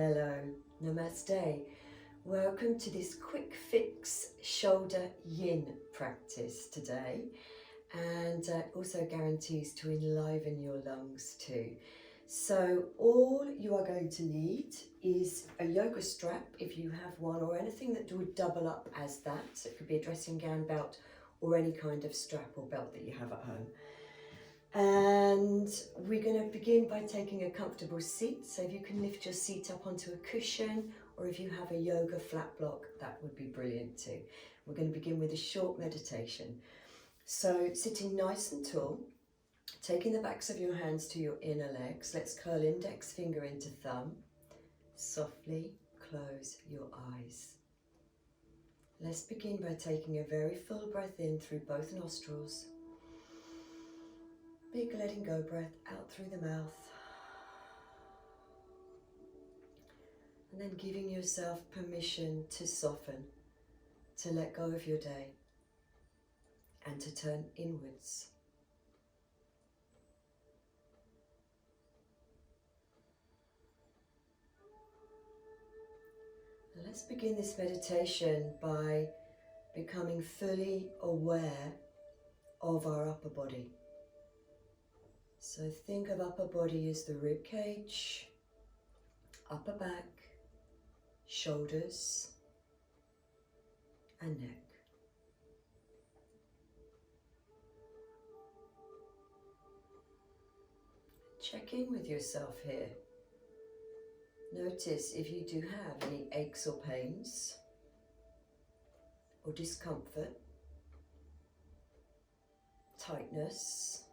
Hello, namaste. Welcome to this quick fix shoulder yin practice today, and also guarantees to enliven your lungs too. So all you are going to need is a yoga strap if you have one, or anything that would double up as that. So it could be a dressing gown, belt, or any kind of strap or belt that you have at home. And we're going to begin by taking a comfortable seat. So if you can lift your seat up onto a cushion, or if you have a yoga flat block, that would be brilliant too. We're going to begin with a short meditation. So sitting nice and tall, taking the backs of your hands to your inner legs. Let's curl index finger into thumb. Softly close your eyes. Let's begin by taking a very full breath in through both nostrils. Big letting go breath out through the mouth. And then giving yourself permission to soften, to let go of your day, and to turn inwards. And let's begin this meditation by becoming fully aware of our upper body. So think of upper body as the rib cage, upper back, shoulders, and neck. Check in with yourself here. Notice if you do have any aches or pains or discomfort, tightness,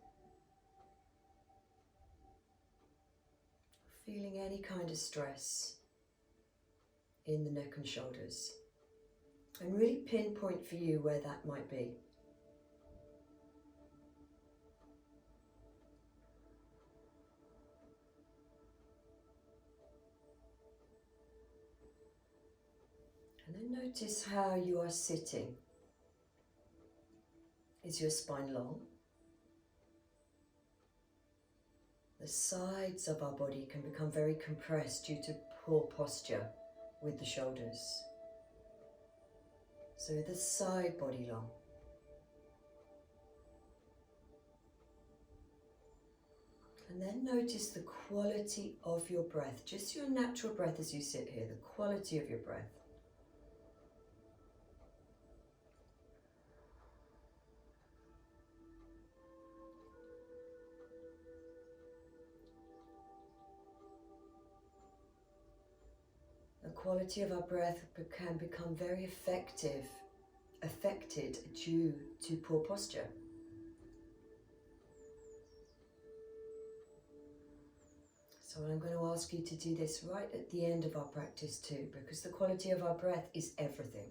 feeling any kind of stress in the neck and shoulders, and really pinpoint for you where that might be. And then notice how you are sitting. Is your spine long? The sides of our body can become very compressed due to poor posture with the shoulders. So the side body long. And then notice the quality of your breath, just your natural breath as you sit here, the quality of your breath. The quality of our breath can become very affected due to poor posture. So I'm going to ask you to do this right at the end of our practice too, because the quality of our breath is everything.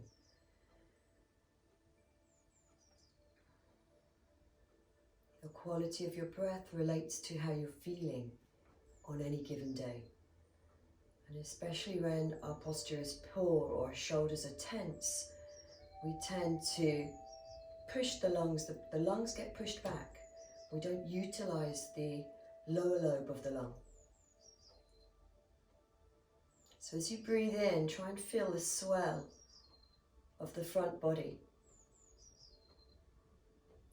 The quality of your breath relates to how you're feeling on any given day. And especially when our posture is poor or our shoulders are tense, we tend to push the lungs, the lungs get pushed back. We don't utilize the lower lobe of the lung. So as you breathe in, try and feel the swell of the front body,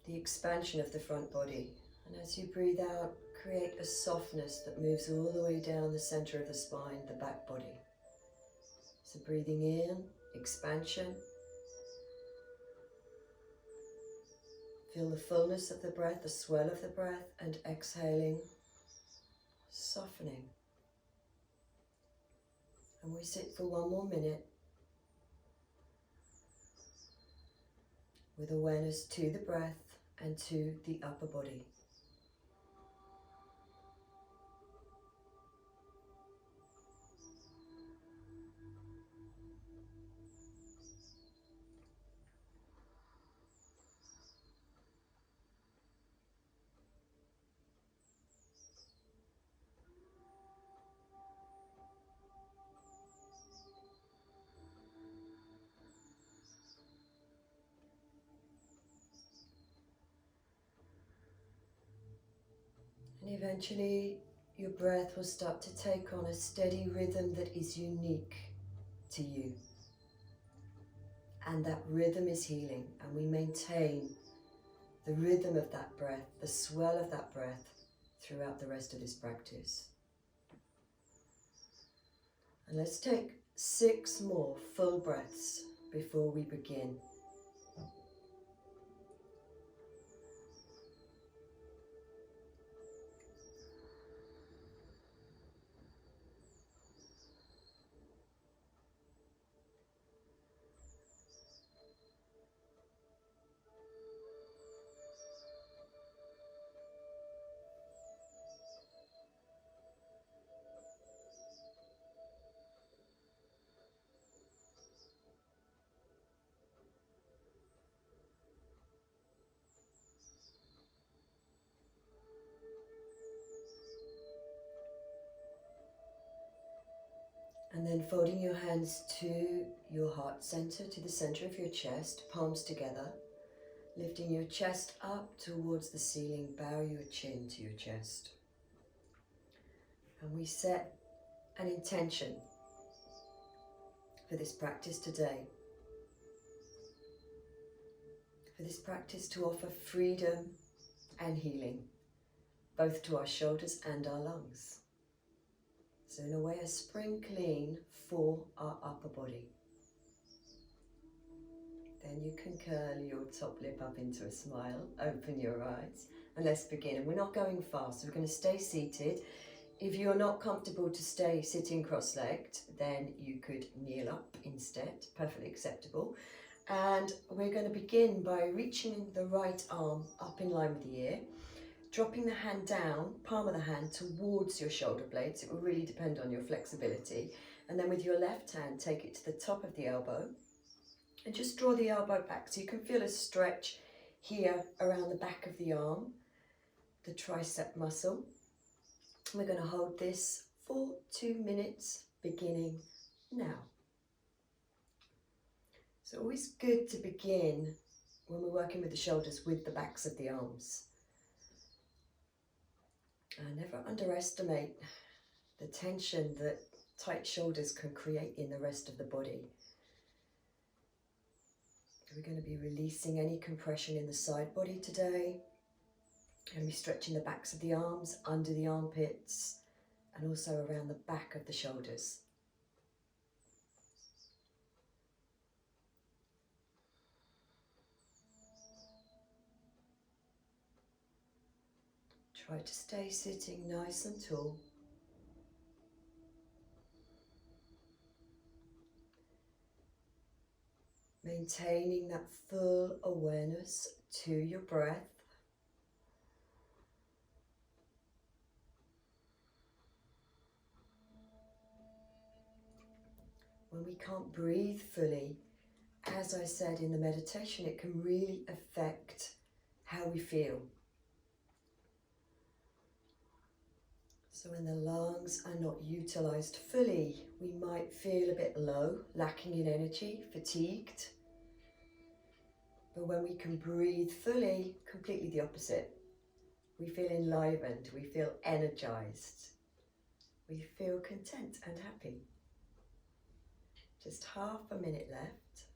the expansion of the front body. And as you breathe out, create a softness that moves all the way down the center of the spine, the back body. So breathing in, expansion. Feel the fullness of the breath, the swell of the breath, and exhaling, softening. And we sit for one more minute with awareness to the breath and to the upper body. And eventually your breath will start to take on a steady rhythm that is unique to you. And that rhythm is healing, and we maintain the rhythm of that breath, the swell of that breath throughout the rest of this practice. And let's take 6 more full breaths before we begin. And then folding your hands to your heart center, to the center of your chest, palms together, lifting your chest up towards the ceiling, bow your chin to your chest. And we set an intention for this practice today. For this practice to offer freedom and healing, both to our shoulders and our lungs. So in a way, a spring clean for our upper body. Then you can curl your top lip up into a smile, open your eyes, and let's begin. And we're not going fast, so we're going to stay seated. If you're not comfortable to stay sitting cross-legged, then you could kneel up instead, perfectly acceptable. And we're going to begin by reaching the right arm up in line with the ear, dropping the hand down, palm of the hand towards your shoulder blades. It will really depend on your flexibility. And then with your left hand, take it to the top of the elbow and just draw the elbow back so you can feel a stretch here around the back of the arm, the tricep muscle. We're going to hold this for 2 minutes, beginning now. It's always good to begin when we're working with the shoulders with the backs of the arms. Never underestimate the tension that tight shoulders can create in the rest of the body. We're going to be releasing any compression in the side body today. We're going to be stretching the backs of the arms, under the armpits, and also around the back of the shoulders. Try to stay sitting nice and tall. Maintaining that full awareness to your breath. When we can't breathe fully, as I said in the meditation, it can really affect how we feel. So when the lungs are not utilised fully, we might feel a bit low, lacking in energy, fatigued. But when we can breathe fully, completely the opposite. We feel enlivened, we feel energised, we feel content and happy. Just half a minute left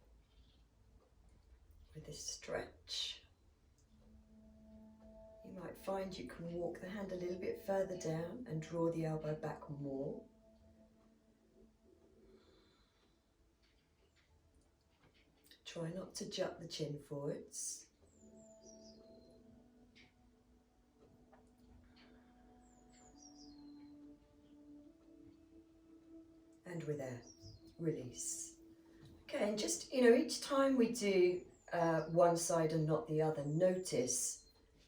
with this stretch. You might find you can walk the hand a little bit further down and draw the elbow back more. Try not to jut the chin forwards. And with air, release. Okay, and just, each time we do one side and not the other, notice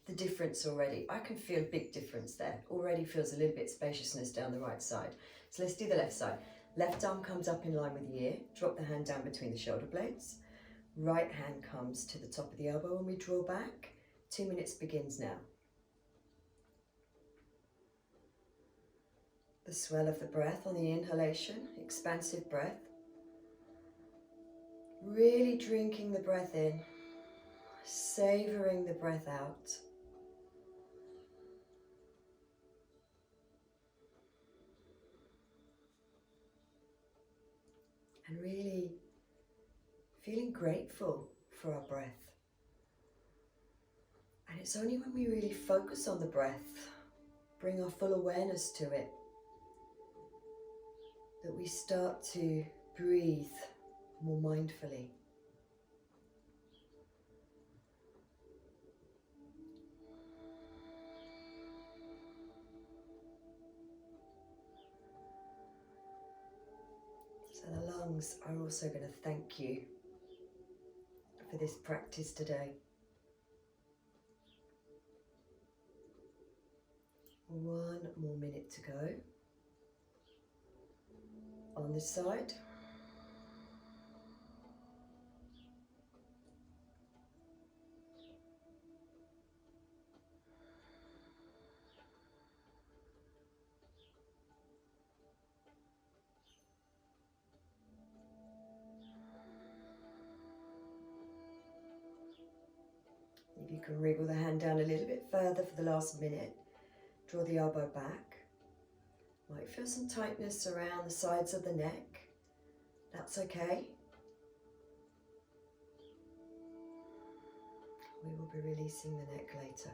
the difference already. I can feel a big difference there. Already feels a little bit spaciousness down the right side. So let's do the left side. Left arm comes up in line with the ear. Drop the hand down between the shoulder blades. Right hand comes to the top of the elbow and we draw back. 2 minutes begins now. The swell of the breath on the inhalation, expansive breath. Really drinking the breath in, savouring the breath out. and really feeling grateful for our breath. And it's only when we really focus on the breath, bring our full awareness to it, that we start to breathe more mindfully. So the lungs are also going to thank you for this practice today. 1 more minute to go. On this side. If you can wriggle the hand down a little bit further for the last minute, draw the elbow back. Might feel some tightness around the sides of the neck. That's okay. We will be releasing the neck later.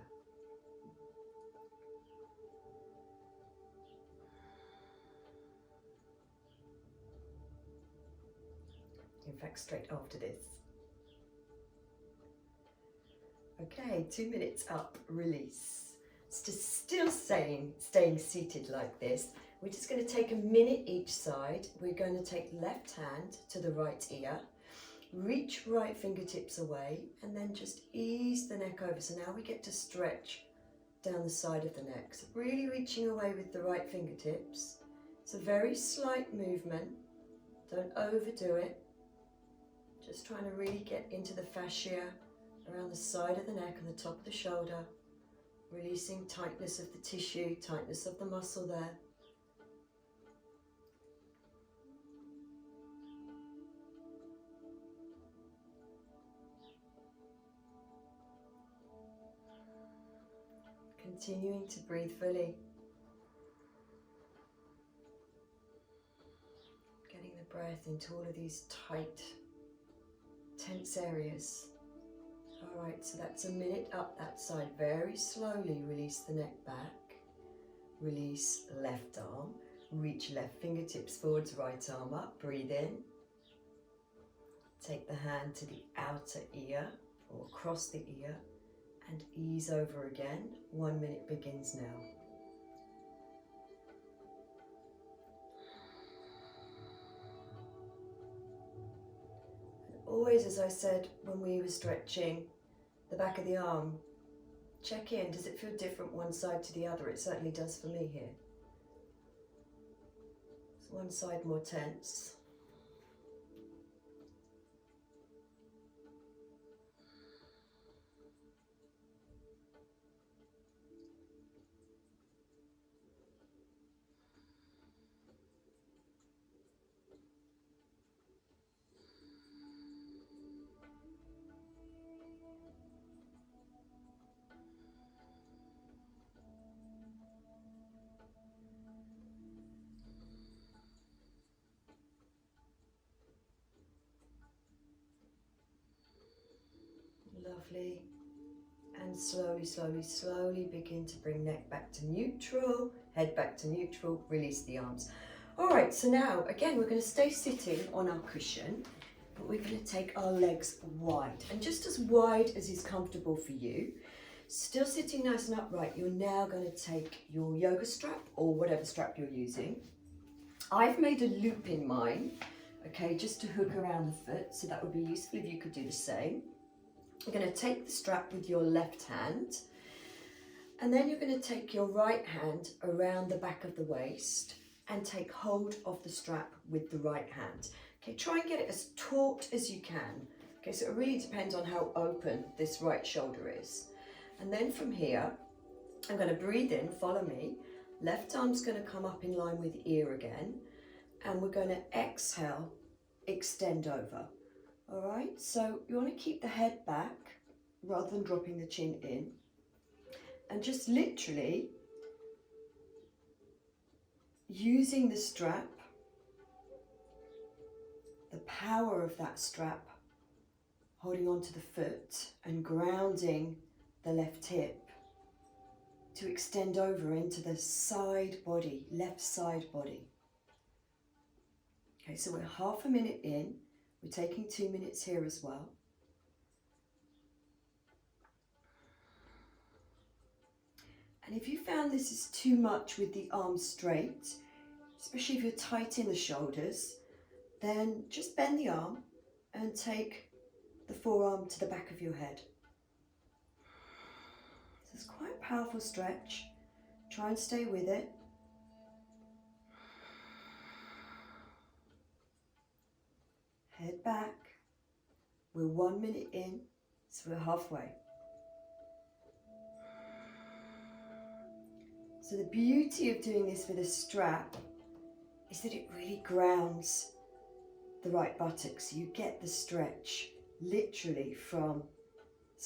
In fact, straight after this. Okay, 2 minutes up, release. Still staying seated like this. We're just going to take a minute each side. We're going to take left hand to the right ear, reach right fingertips away, and then just ease the neck over. So now we get to stretch down the side of the neck. So really reaching away with the right fingertips. It's a very slight movement. Don't overdo it. Just trying to really get into the fascia around the side of the neck and the top of the shoulder. Releasing tightness of the tissue, tightness of the muscle there. Continuing to breathe fully. Getting the breath into all of these tight, tense areas. Alright, so that's a minute up that side. Very slowly release the neck back. Release left arm. Reach left fingertips forwards, right arm up. Breathe in. Take the hand to the outer ear or across the ear and ease over again. 1 minute begins now. Always, as I said when we were stretching the back of the arm, check in. Does it feel different one side to the other? It certainly does for me here. Is one side more tense? Lovely. And slowly, slowly, slowly begin to bring neck back to neutral, head back to neutral, release the arms. All right, so now, again, we're going to stay sitting on our cushion, but we're going to take our legs wide, and just as wide as is comfortable for you. Still sitting nice and upright, you're now going to take your yoga strap or whatever strap you're using. I've made a loop in mine, okay, just to hook around the foot, so that would be useful if you could do the same. You're going to take the strap with your left hand, and then you're going to take your right hand around the back of the waist and take hold of the strap with the right hand. Okay, try and get it as taut as you can. Okay, so it really depends on how open this right shoulder is. And then from here, I'm going to breathe in, follow me. Left arm's going to come up in line with the ear again, and we're going to exhale, extend over. All right, so you want to keep the head back rather than dropping the chin in, and just literally using the strap, the power of that strap holding onto the foot and grounding the left hip to extend over into the side body, left side body. Okay, so we're half a minute in. We're taking 2 minutes here as well. And if you found this is too much with the arms straight, especially if you're tight in the shoulders, then just bend the arm and take the forearm to the back of your head. So it's quite a powerful stretch. Try and stay with it. Head back. We're 1 minute in, so we're halfway. So the beauty of doing this with a strap is that it really grounds the right buttock. So you get the stretch literally from,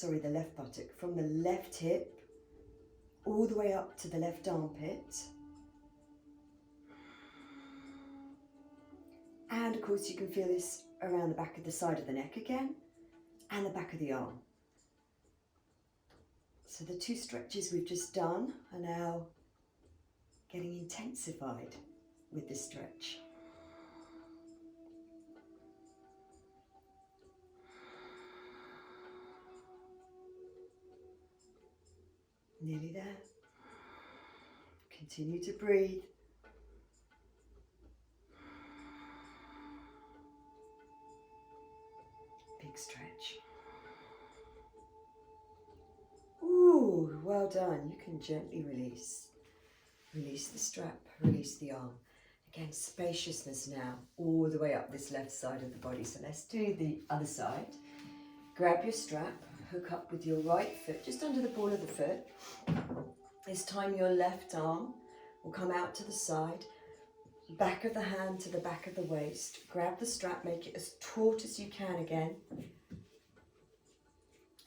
the left buttock, from the left hip all the way up to the left armpit. And of course you can feel this around the back of the side of the neck again and the back of the arm. So the two stretches we've just done are now getting intensified with this stretch. Nearly there. Continue to breathe. Big stretch. Ooh, well done. You can gently release. Release the strap, release the arm. Again, spaciousness now, all the way up this left side of the body. So let's do the other side. Grab your strap, hook up with your right foot, just under the ball of the foot. This time your left arm will come out to the side, back of the hand to the back of the waist. Grab the strap, make it as taut as you can again.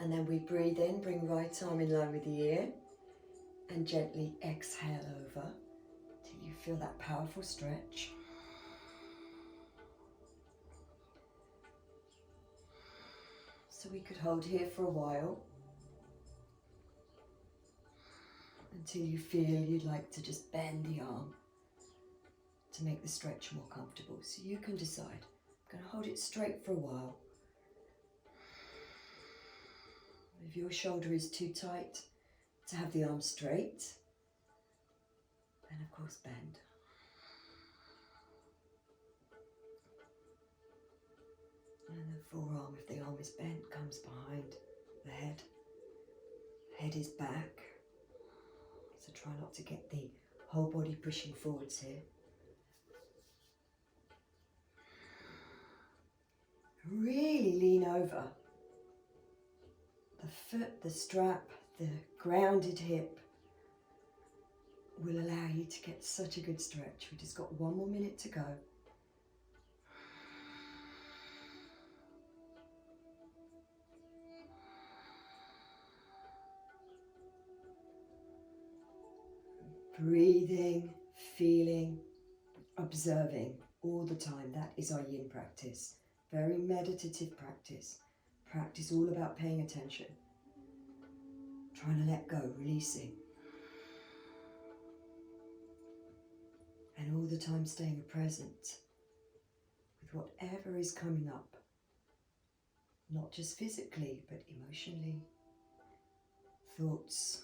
And then we breathe in, bring right arm in line with the ear, and gently exhale over till you feel that powerful stretch. So we could hold here for a while until you feel you'd like to just bend the arm to make the stretch more comfortable. So you can decide. I'm going to hold it straight for a while. If your shoulder is too tight to have the arm straight, then of course bend. And the forearm, if the arm is bent, comes behind the head. Head is back. So try not to get the whole body pushing forwards here. Really lean over. The foot, the strap, the grounded hip will allow you to get such a good stretch. We just got 1 more minute to go. Breathing, feeling, observing all the time. That is our yin practice. Very meditative practice. Practice all about paying attention. Trying to let go, releasing. And all the time staying present with whatever is coming up. Not just physically, but emotionally. Thoughts.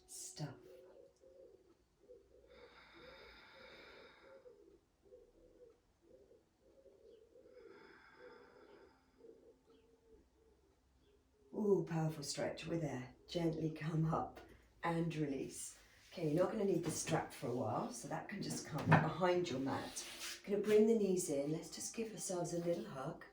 Stuff. Ooh, powerful stretch. We're there. Gently come up and release. Okay, you're not going to need the strap for a while, so that can just come behind your mat. Going to bring the knees in. Let's just give ourselves a little hug.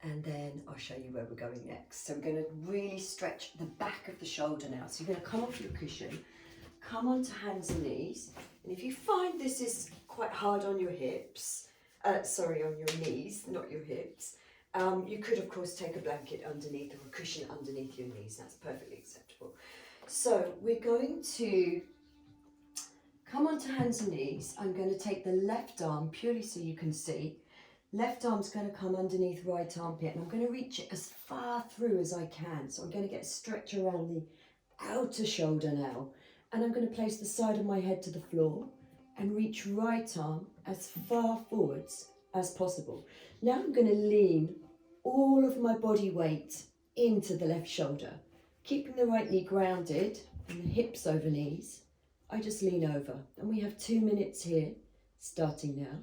And then I'll show you where we're going next. So we're going to really stretch the back of the shoulder now. So you're going to come off your cushion, come onto hands and knees. And if you find this is quite hard on your hips, on your knees, not your hips, you could of course take a blanket underneath or a cushion underneath your knees. That's perfectly acceptable. So we're going to Come onto hands and knees. I'm going to take the left arm, purely so you can see. Left arm's going to come underneath right armpit, and I'm going to reach it as far through as I can. So I'm going to get a stretch around the outer shoulder now. And I'm going to place the side of my head to the floor and reach right arm as far forwards as possible. Now I'm going to lean all of my body weight into the left shoulder, keeping the right knee grounded and the hips over knees. I just lean over, and we have 2 minutes here, starting now.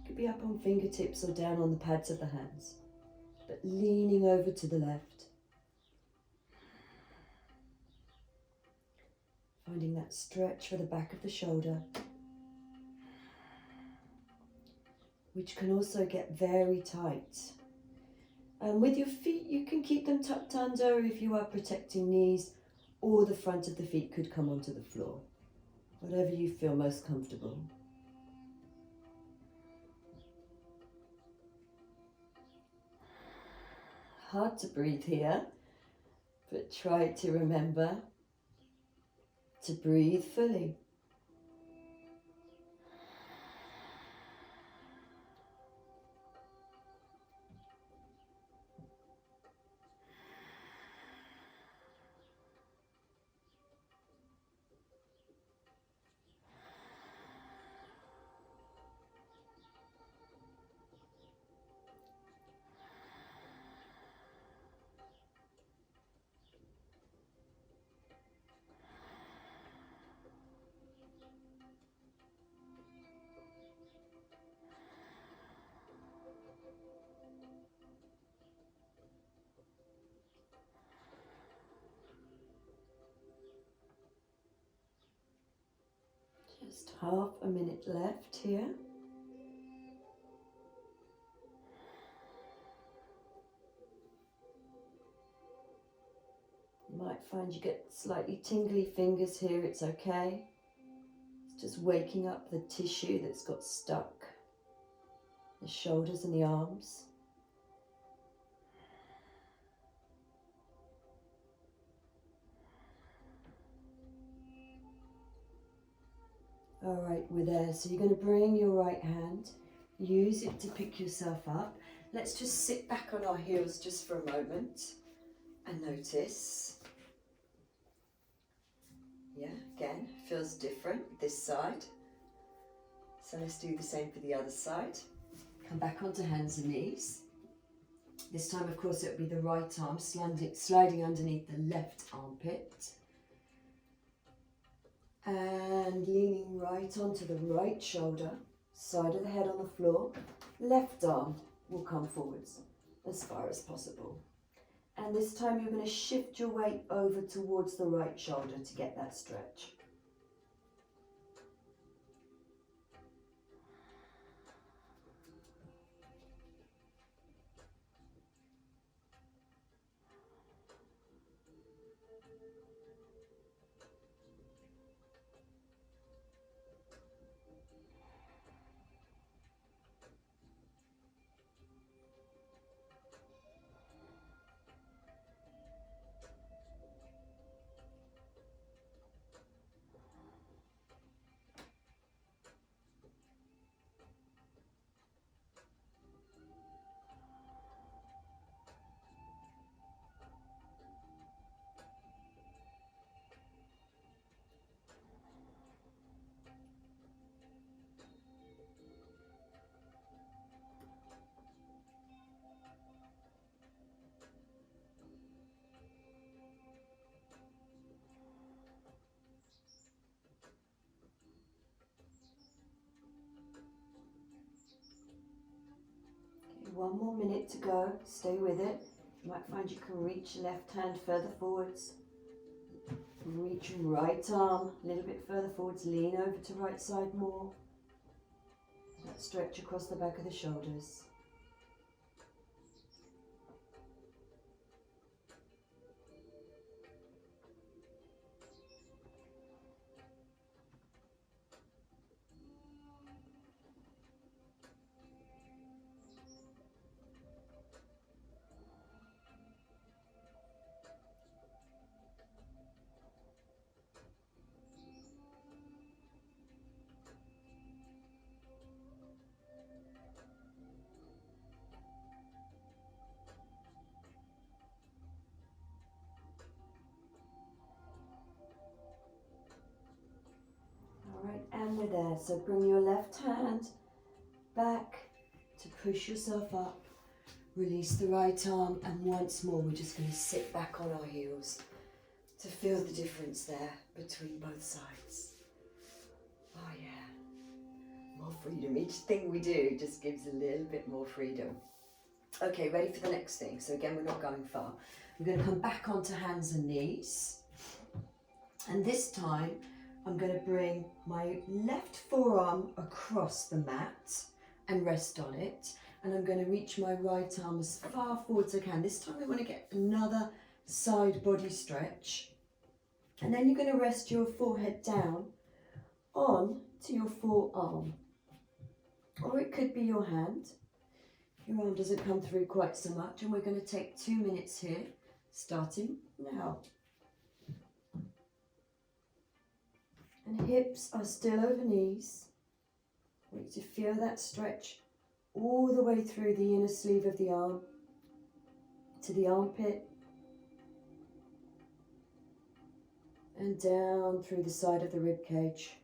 Could be up on fingertips or down on the pads of the hands, but leaning over to the left. Finding that stretch for the back of the shoulder, which can also get very tight. And with your feet, you can keep them tucked under if you are protecting knees, or the front of the feet could come onto the floor. Whatever you feel most comfortable. Hard to breathe here, but try to remember to breathe fully. Just half a minute left here. You might find you get slightly tingly fingers here, it's okay. It's just waking up the tissue that's got stuck, the shoulders and the arms. All right, we're there. So you're going to bring your right hand, use it to pick yourself up. Let's just sit back on our heels just for a moment and notice. Yeah, again, feels different this side. So let's do the same for the other side. Come back onto hands and knees. This time, of course, it'll be the right arm sliding underneath the left armpit. And leaning right onto the right shoulder, side of the head on the floor. Left arm will come forwards as far as possible. And this time you're going to shift your weight over towards the right shoulder to get that stretch. One more minute to go, stay with it. You might find you can reach left hand further forwards. Reach right arm a little bit further forwards, lean over to right side more. That stretch across the back of the shoulders. there. So bring your left hand back to push yourself up. Release the right arm, and once more we're just going to sit back on our heels to feel the difference there between both sides. Oh yeah, more freedom. Each thing we do just gives a little bit more freedom. Okay, ready for the next thing. So again, we're not going far. We're going to come back onto hands and knees. And this time, I'm going to bring my left forearm across the mat and rest on it. And I'm going to reach my right arm as far forward as I can. This time we want to get another side body stretch. And then you're going to rest your forehead down on to your forearm. Or it could be your hand. Your arm doesn't come through quite so much. And we're going to take 2 minutes here, starting now. And hips are still over knees. I want you to feel that stretch all the way through the inner sleeve of the arm to the armpit and down through the side of the rib cage.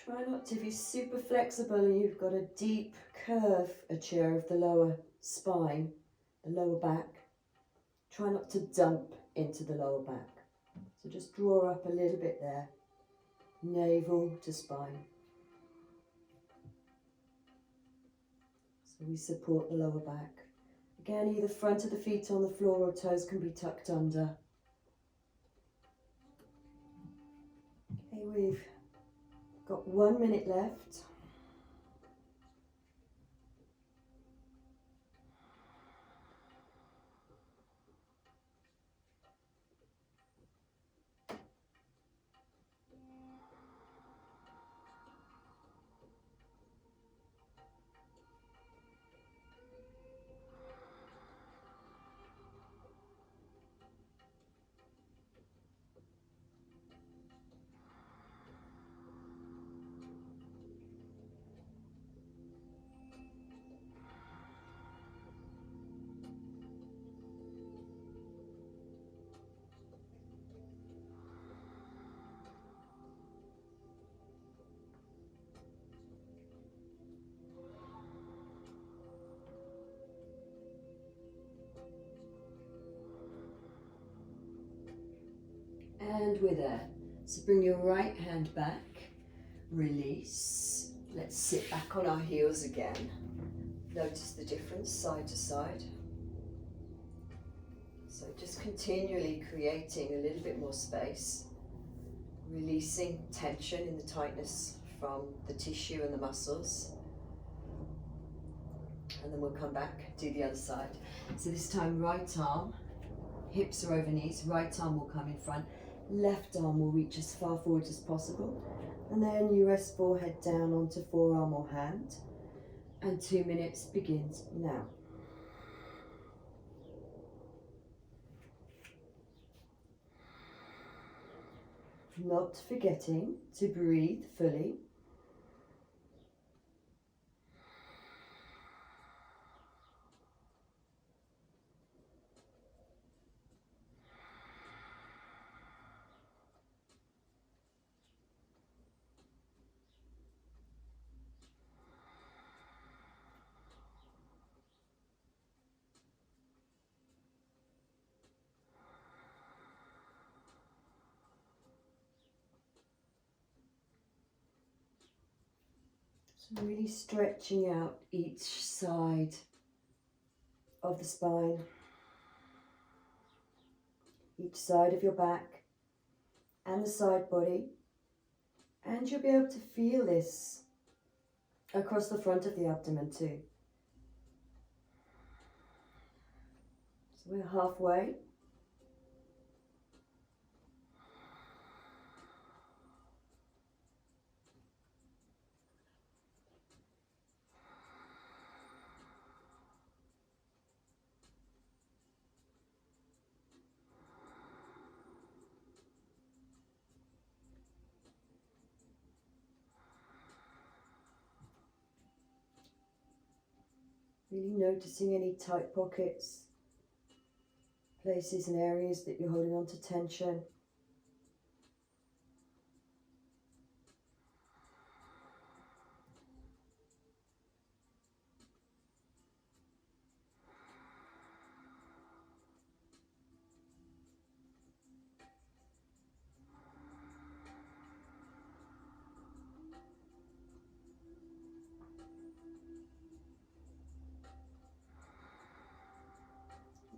Try not to be super flexible and you've got a deep curvature of the lower spine, the lower back. Try not to dump into the lower back. So just draw up a little bit there. Navel to spine. So we support the lower back. Again, either front of the feet on the floor or toes can be tucked under. Okay, we've got 1 minute left. And we're there. So bring your right hand back, release. Let's sit back on our heels again. Notice the difference side to side. So just continually creating a little bit more space, releasing tension in the tightness from the tissue and the muscles. And then we'll come back, do the other side. So this time right arm, hips are over knees, right arm will come in front. Left arm will reach as far forward as possible. And then you rest forehead down onto forearm or hand. And 2 minutes begins now. Not forgetting to breathe fully. So really stretching out each side of the spine, each side of your back and the side body. And you'll be able to feel this across the front of the abdomen too. So we're halfway. Really noticing any tight pockets. places and areas that you're holding on to tension.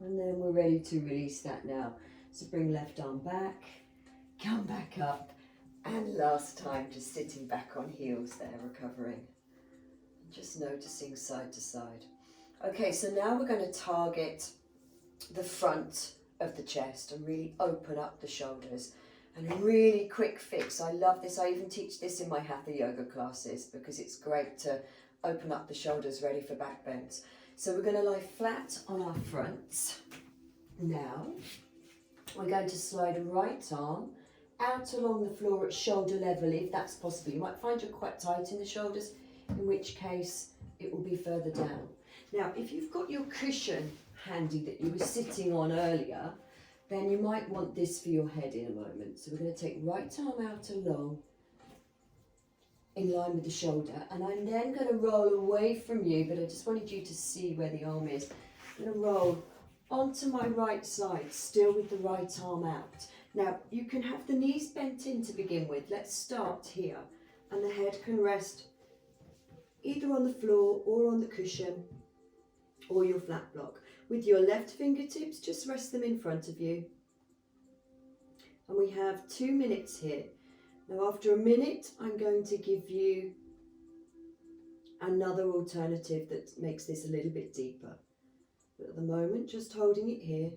And then we're ready to release that now. So bring left arm back, come back up, and last time just sitting back on heels there, recovering. Just noticing side to side. Okay, so now we're going to target the front of the chest and really open up the shoulders. And a really quick fix. I love this. I even teach this in my Hatha yoga classes because it's great to open up the shoulders, ready for back bends. So we're going to lie flat on our fronts. Now we're going to slide a right arm out along the floor at shoulder level if that's possible. You might find you're quite tight in the shoulders, in which case it will be further down. Now if you've got your cushion handy that you were sitting on earlier, then you might want this for your head in a moment. So we're going to take right arm out along in line with the shoulder, and I'm then going to roll away from you, but I just wanted you to see where the arm is. I'm going to roll onto my right side, still with the right arm out. Now you can have the knees bent in to begin with. Let's start here, and the head can rest either on the floor or on the cushion or your flat block. With your left fingertips, just rest them in front of you. And we have 2 minutes here. Now after a minute, I'm going to give you another alternative that makes this a little bit deeper. But at the moment, just holding it here.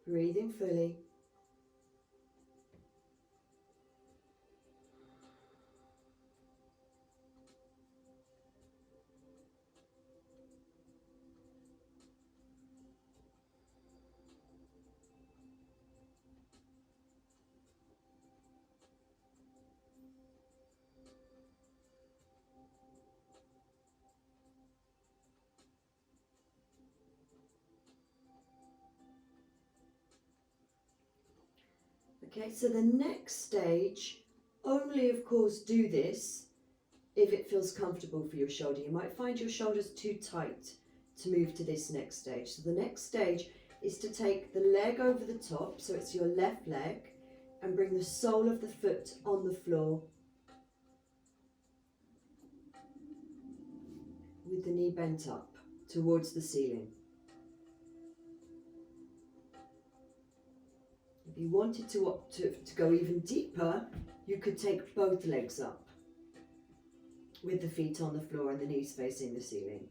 Breathing fully. Okay, so the next stage, only of course do this if it feels comfortable for your shoulder. You might find your shoulders too tight to move to this next stage. So the next stage is to take the leg over the top, so it's your left leg, and bring the sole of the foot on the floor with the knee bent up towards the ceiling. If you wanted to go even deeper, you could take both legs up with the feet on the floor and the knees facing the ceiling.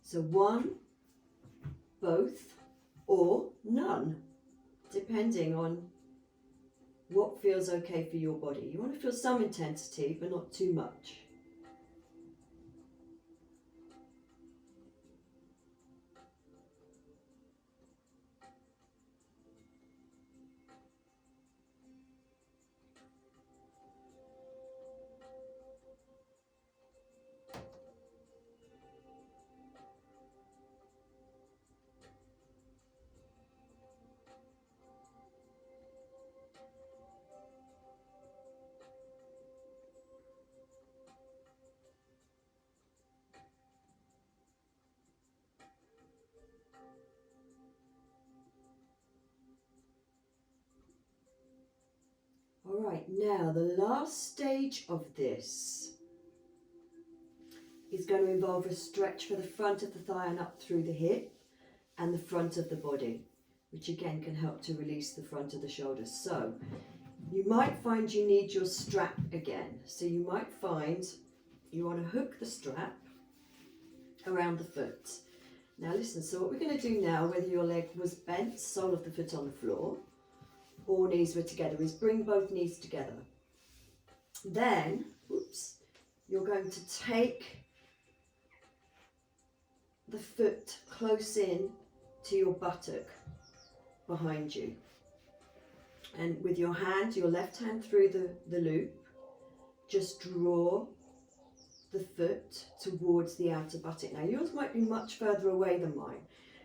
So one, both, or none, depending on what feels okay for your body. You want to feel some intensity, but not too much. All right, now the last stage of this is going to involve a stretch for the front of the thigh and up through the hip and the front of the body, which again can help to release the front of the shoulders. So you might find you need your strap again. So you might find you want to hook the strap around the foot. Now listen, so what we're going to do now, whether your leg was bent, sole of the foot on the floor, or knees were together, is bring both knees together. Then, you're going to take the foot close in to your buttock behind you. And with your hand, your left hand through the loop, just draw the foot towards the outer buttock. Now yours might be much further away than mine.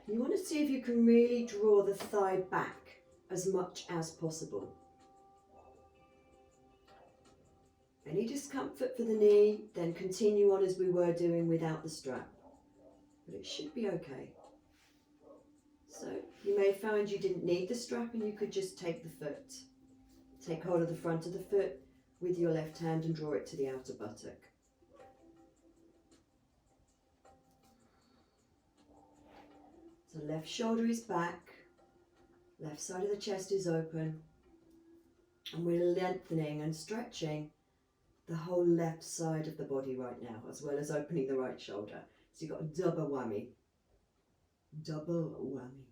You want to see if you can really draw the thigh back as much as possible. Any discomfort for the knee, then continue on as we were doing without the strap. But it should be okay. So you may find you didn't need the strap and you could just take the foot. Take hold of the front of the foot with your left hand and draw it to the outer buttock. So left shoulder is back, left side of the chest is open, and we're lengthening and stretching the whole left side of the body right now, as well as opening the right shoulder. So you've got a double whammy. Double whammy.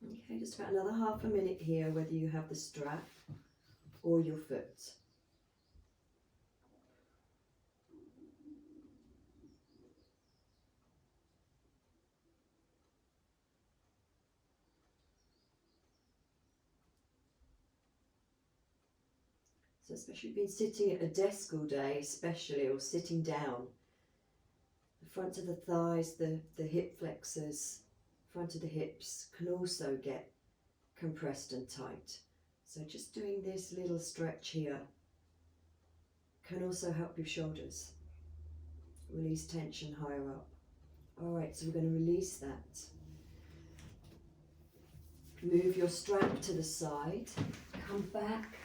Okay, just about another half a minute here, whether you have the strap or your foot. So especially if you've been sitting at a desk all day, especially, or sitting down, the front of the thighs, the hip flexors, front of the hips can also get compressed and tight. So just doing this little stretch here can also help your shoulders. Release tension higher up. All right, so we're going to release that. Move your strap to the side. Come back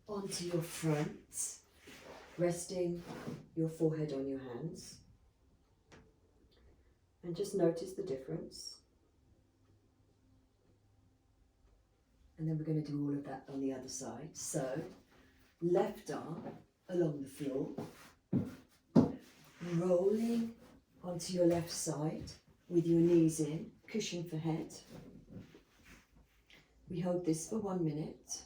onto your front, resting your forehead on your hands. And just notice the difference. And then we're going to do all of that on the other side. So, left arm along the floor, rolling onto your left side with your knees in, cushion for head. We hold this for 1 minute.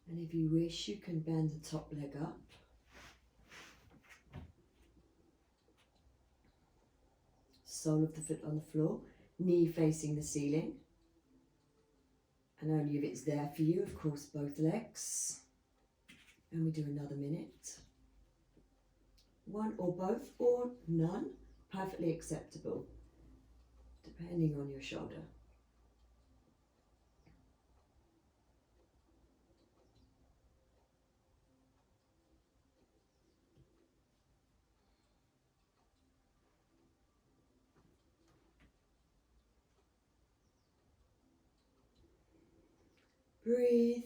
And if you wish, you can bend the top leg up. Sole of the foot on the floor, knee facing the ceiling. And only if it's there for you, of course, both legs. And we do another minute. One or both or none, perfectly acceptable, depending on your shoulder. Breathe.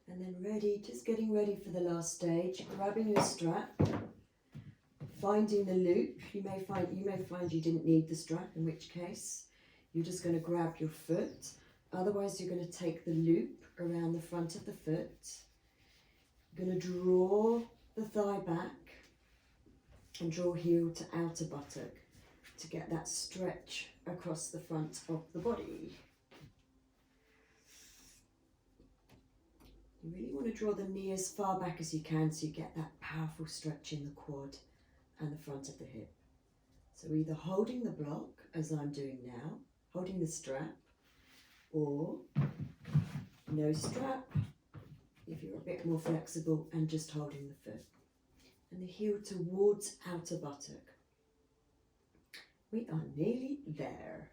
And then ready, just getting ready for the last stage, grabbing your strap, finding the loop. You may find you didn't need the strap, in which case you're just going to grab your foot. Otherwise, you're going to take the loop around the front of the foot. You're going to draw the thigh back and draw heel to outer buttock to get that stretch across the front of the body. You really want to draw the knee as far back as you can so you get that powerful stretch in the quad and the front of the hip. So either holding the block, as I'm doing now, holding the strap, or no strap, if you're a bit more flexible, and just holding the foot. And the heel towards outer buttock. We are nearly there.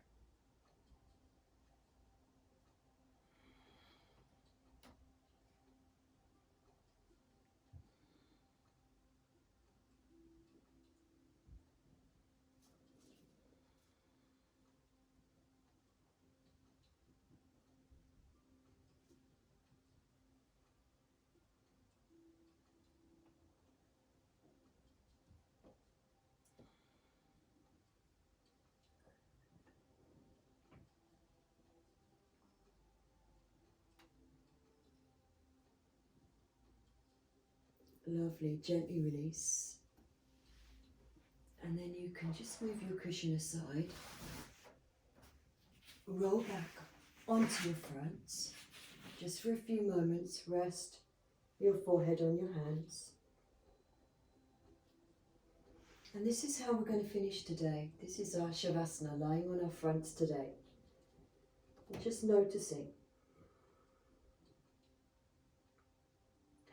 Lovely, gently release. And then you can just move your cushion aside, roll back onto your front, just for a few moments, rest your forehead on your hands. And this is how we're going to finish today. This is our Shavasana, lying on our fronts today. And just noticing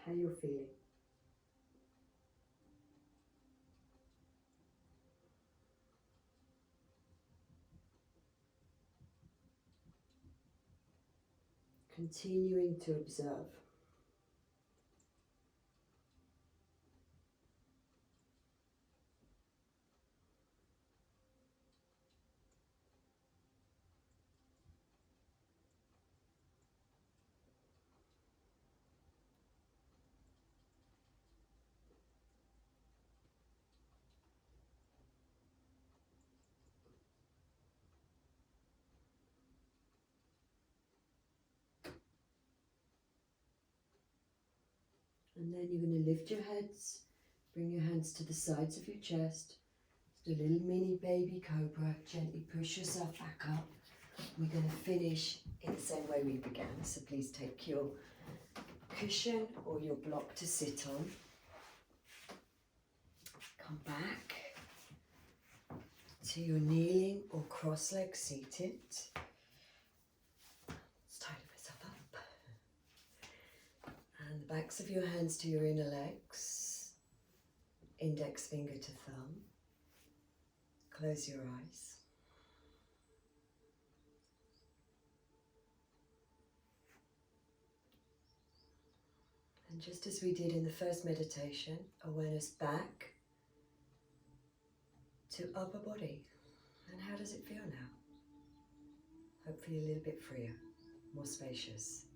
how you're feeling. Continuing to observe. And then you're going to lift your heads, bring your hands to the sides of your chest. Just a little mini baby cobra. Gently push yourself back up. We're going to finish in the same way we began. So please take your cushion or your block to sit on. Come back to your kneeling or cross-legged seated. Let's tidy myself up. And the backs of your hands to your inner legs. Index finger to thumb. Close your eyes. And just as we did in the first meditation, awareness back to upper body. And how does it feel now? Hopefully a little bit freer, more spacious.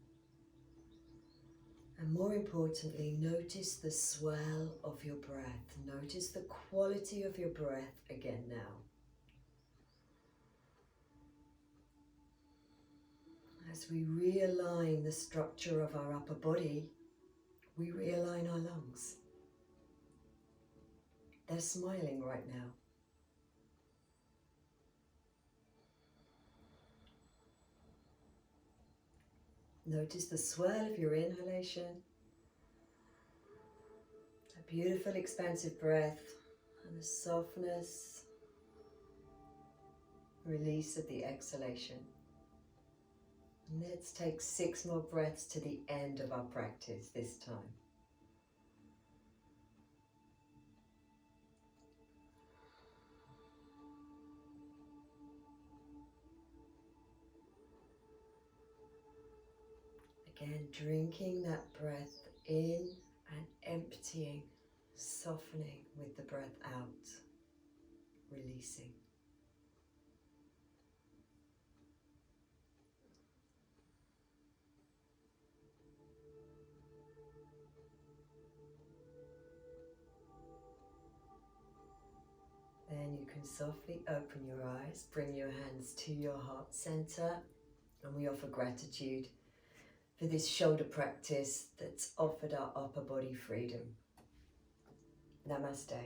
And more importantly, notice the swell of your breath. Notice the quality of your breath again now. As we realign the structure of our upper body, we realign our lungs. They're smiling right now. Notice the swell of your inhalation, a beautiful expansive breath, and the softness, release of the exhalation. And let's take 6 more breaths to the end of our practice this time. Again, drinking that breath in and emptying, softening with the breath out, releasing. Then you can softly open your eyes, bring your hands to your heart center, and we offer gratitude for this shoulder practice that's offered our upper body freedom. Namaste.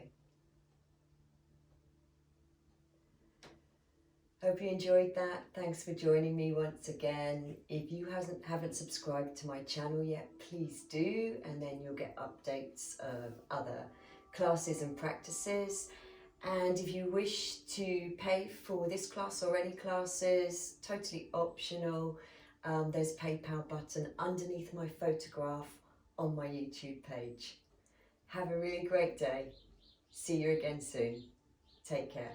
Hope you enjoyed that. Thanks for joining me once again. If you haven't subscribed to my channel yet, please do, and then you'll get updates of other classes and practices. And if you wish to pay for this class or any classes, totally optional, there's a PayPal button underneath my photograph on my YouTube page. Have a really great day. See you again soon. Take care.